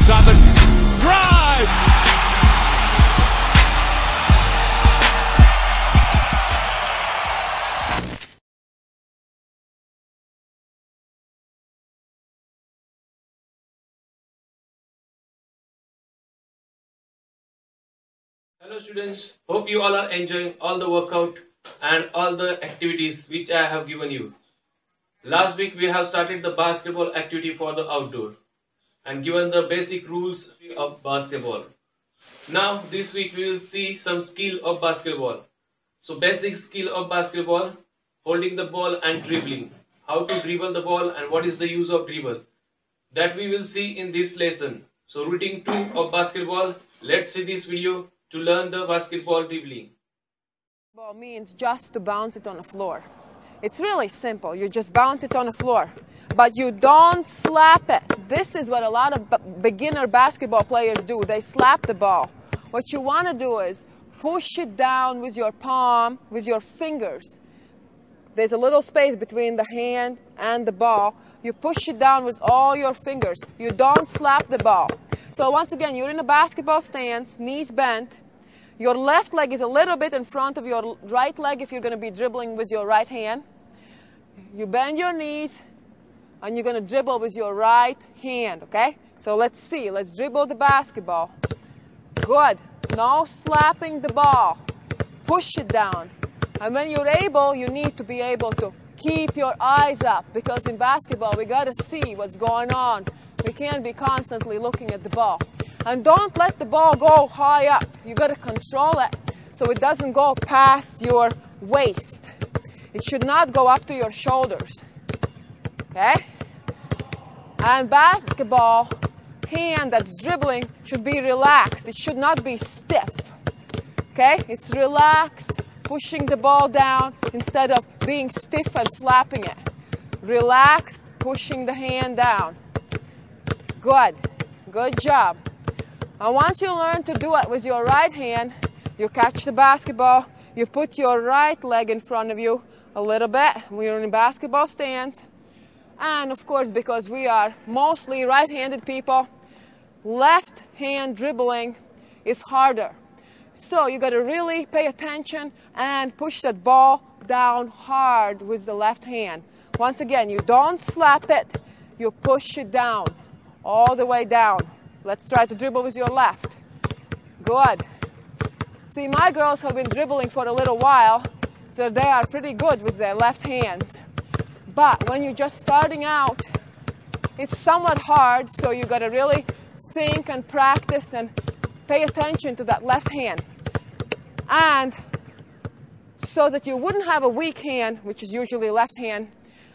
He's on the drive. Hello students, hope you all are enjoying all the workout and all the activities which I have given you. Last week we have started the basketball activity for the outdoor and given the basic rules of basketball. Now this week we will see some skill of basketball. So basic skill of basketball, holding the ball and dribbling. How to dribble the ball and what is the use of dribble. That we will see in this lesson. So routine 2 of basketball, let's see this video to learn the basketball dribbling. Ball means just to bounce it on the floor. It's really simple. You just bounce it on the floor, but you don't slap it. This is what a lot of beginner basketball players do. They slap the ball. What you want to do is push it down with your palm, with your fingers. There's a little space between the hand and the ball. You push it down with all your fingers. You don't slap the ball. So once again, you're in a basketball stance, knees bent. Your left leg is a little bit in front of your right leg if you're going to be dribbling with your right hand. You bend your knees, and you're going to dribble with your right hand, okay? So let's see. Let's dribble the basketball. Good. No slapping the ball. Push it down. And when you're able, you need to be able to keep your eyes up, because in basketball, we got to see what's going on. We can't be constantly looking at the ball. And don't let the ball go high up. You got to control it so it doesn't go past your waist. It should not go up to your shoulders. Okay? And basketball hand that's dribbling should be relaxed. It should not be stiff. Okay? It's relaxed, pushing the ball down instead of being stiff and slapping it. Relaxed, pushing the hand down. Good. Good job. And once you learn to do it with your right hand, you catch the basketball, you put your right leg in front of you a little bit. We're in a basketball stance. And of course, because we are mostly right-handed people, left hand dribbling is harder. So you got to really pay attention and push that ball down hard with the left hand. Once again, you don't slap it, you push it down, all the way down. Let's try to dribble with your left. Good. See, my girls have been dribbling for a little while, so they are pretty good with their left hands. But when you're just starting out, it's somewhat hard, so you got to really think and practice and pay attention to that left hand. And so that you wouldn't have a weak hand, which is usually left hand,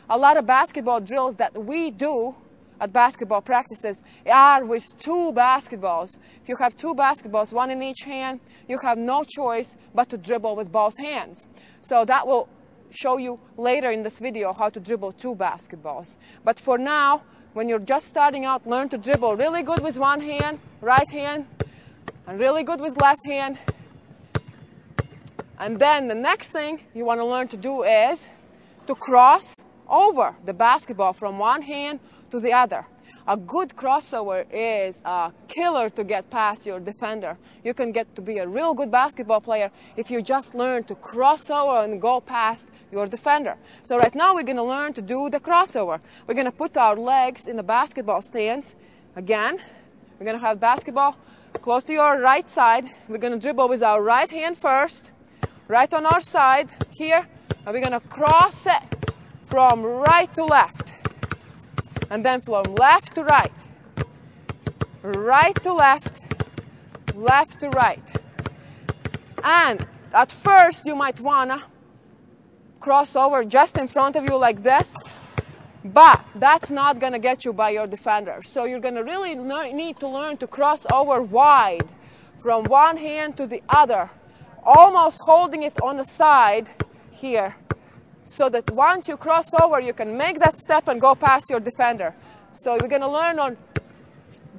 a lot of basketball drills that we do at basketball practices are with 2 basketballs. If you have 2 basketballs, 1 in each hand, you have no choice but to dribble with both hands. So that will show you later in this video how to dribble 2 basketballs. But for now, when you're just starting out, learn to dribble really good with one hand, right hand, and really good with left hand. And then the next thing you want to learn to do is to cross over the basketball from one hand to the other. A good crossover is a killer to get past your defender. You can get to be a real good basketball player if you just learn to cross over and go past your defender. So right now we're going to learn to do the crossover. We're going to put our legs in the basketball stance. Again, we're going to have basketball close to your right side. We're going to dribble with our right hand first, right on our side here, and we're going to cross it from right to left. And then from left to right, right to left, left to right. And at first you might wanna cross over just in front of you like this, but that's not gonna get you by your defender. So you're gonna really need to learn to cross over wide from one hand to the other, almost holding it on the side here, so that once you cross over, you can make that step and go past your defender. So we're going to learn on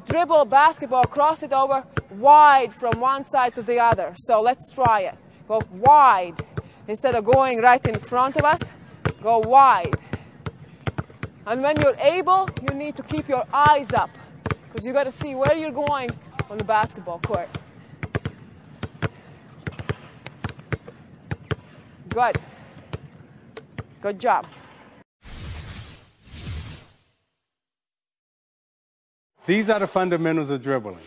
dribble basketball, cross it over wide from one side to the other. So let's try it. Go wide. Instead of going right in front of us, go wide. And when you're able, you need to keep your eyes up. because you got to see where you're going on the basketball court. Good. Good job. These are the fundamentals of dribbling.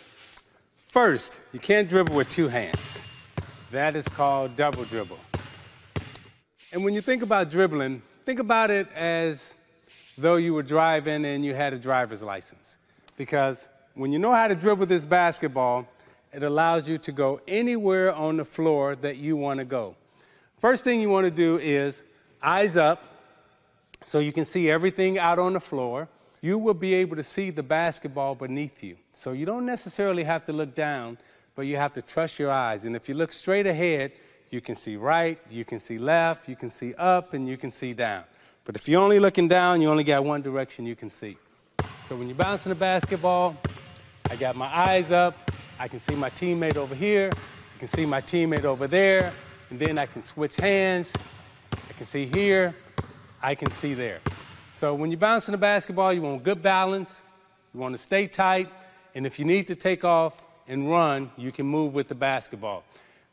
First, you can't dribble with two hands. That is called double dribble. And when you think about dribbling, think about it as though you were driving and you had a driver's license. Because when you know how to dribble this basketball, it allows you to go anywhere on the floor that you want to go. First thing you want to do is eyes up so you can see everything out on the floor. You will be able to see the basketball beneath you. So you don't necessarily have to look down, but you have to trust your eyes. And if you look straight ahead, you can see right, you can see left, you can see up, and you can see down. But if you're only looking down, you only got one direction you can see. So when you're bouncing the basketball, I got my eyes up, I can see my teammate over here, I can see my teammate over there, and then I can switch hands, I can see here, I can see there. So when you're bouncing the basketball, you want good balance, you want to stay tight, and if you need to take off and run, you can move with the basketball.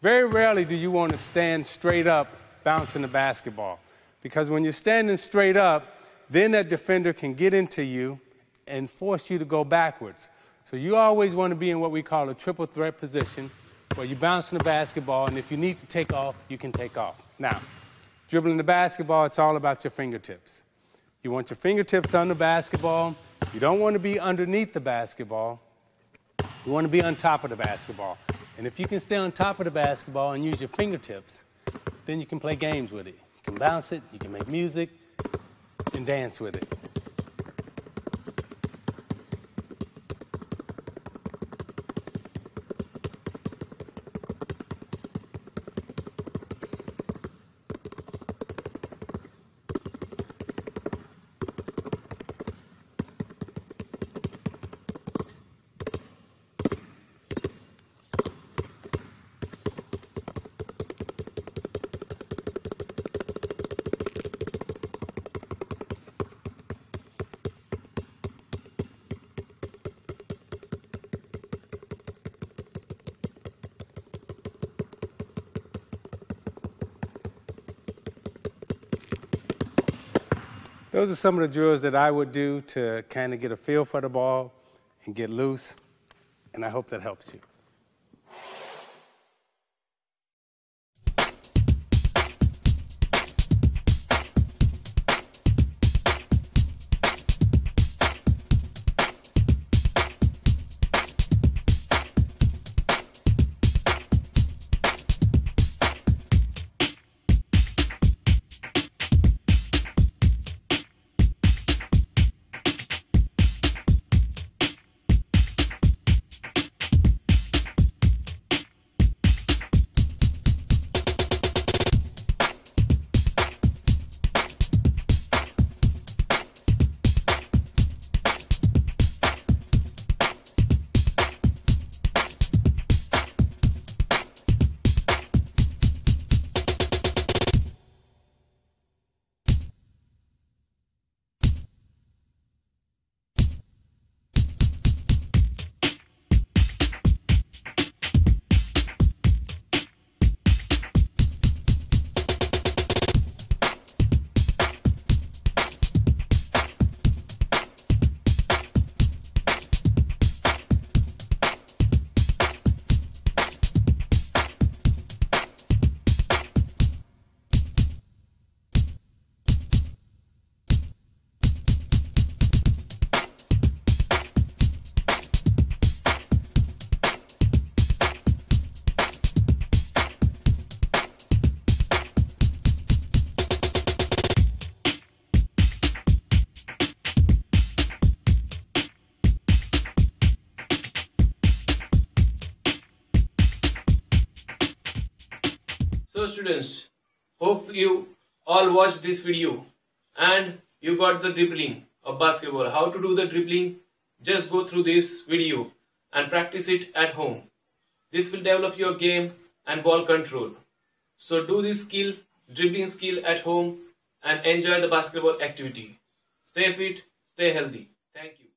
Very rarely do you want to stand straight up bouncing the basketball, because when you're standing straight up, then that defender can get into you and force you to go backwards. So you always want to be in what we call a triple threat position, where you're bouncing the basketball, and if you need to take off, you can take off. Now, dribbling the basketball, it's all about your fingertips. You want your fingertips on the basketball. You don't want to be underneath the basketball. You want to be on top of the basketball. And if you can stay on top of the basketball and use your fingertips, then you can play games with it. You can bounce it, you can make music, and dance with it. Those are some of the drills that I would do to kind of get a feel for the ball and get loose, and I hope that helps you. So students, hope you all watched this video and you got the dribbling of basketball. How to do the dribbling? Just go through this video and practice it at home. This will develop your game and ball control. So do this skill, dribbling skill at home and enjoy the basketball activity. Stay fit, stay healthy. Thank you.